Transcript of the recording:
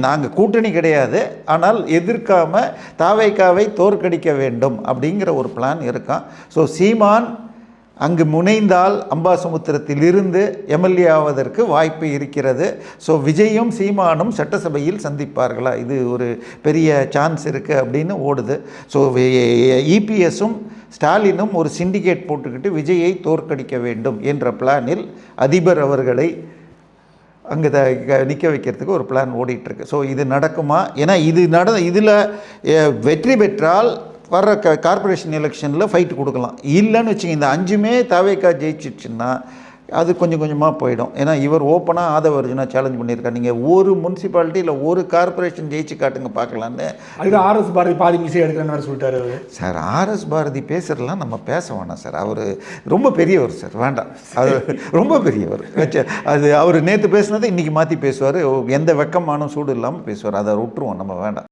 நாங்கள் கூட்டணி கிடையாது, ஆனால் எதிர்க்காமல் தாவேக்காவை தோற்கடிக்க வேண்டும் அப்படிங்கிற ஒரு பிளான் இருக்கான். ஸோ சீமான் அங்கு முனைந்தால் அம்பாசமுத்திரத்திலிருந்து எம்எல்ஏ ஆவதற்கு வாய்ப்பு இருக்கிறது. ஸோ விஜயும் சீமானும் சட்டசபையில் சந்திப்பார்களா, இது ஒரு பெரிய சான்ஸ் இருக்குது அப்படின்னு ஓடுது. ஸோ இபிஎஸும் ஸ்டாலினும் ஒரு சிண்டிகேட் போட்டுக்கிட்டு விஜயை தோற்கடிக்க வேண்டும் என்ற பிளானில் அதிபர் அவர்களை அங்கே நிற்க வைக்கிறதுக்கு ஒரு பிளான் ஓடிட்டுருக்கு. ஸோ இது நடக்குமா? ஏன்னா இதில் வெற்றி பெற்றால் வர்ற கார்பரேஷன் எலெக்ஷனில் ஃபைட்டு கொடுக்கலாம். இல்லைன்னு வச்சுங்க, இந்த 5மே தாவேக்கா ஜெயிச்சிடுச்சுன்னா அது கொஞ்சம் கொஞ்சமாக போயிடும். ஏன்னா இவர் ஓப்பனாக ஆதவ அர்ஜுனா சேலஞ்ச் பண்ணியிருக்காரு, நீங்கள் ஒரு முனிசிபாலிட்டி இல்லை ஒரு கார்பரேஷன் ஜெயிச்சு காட்டுங்க பார்க்கலான்னு. அது ஆர்எஸ் பாரதி பாதி மிசை எடுக்கிறேன்னு சொல்லிட்டாரு சார். ஆர்எஸ் பாரதி பேசுகிறலாம் நம்ம பேச வேணாம் சார், அவர் ரொம்ப பெரியவர் சார், வேண்டாம். அது ரொம்ப பெரியவர். அது அவர் நேற்று பேசுனதை இன்றைக்கி மாற்றி பேசுவார், எந்த வெக்கமான சூடு இல்லாமல் பேசுவார், அதை விட்டுருவோம், நம்ம வேண்டாம்.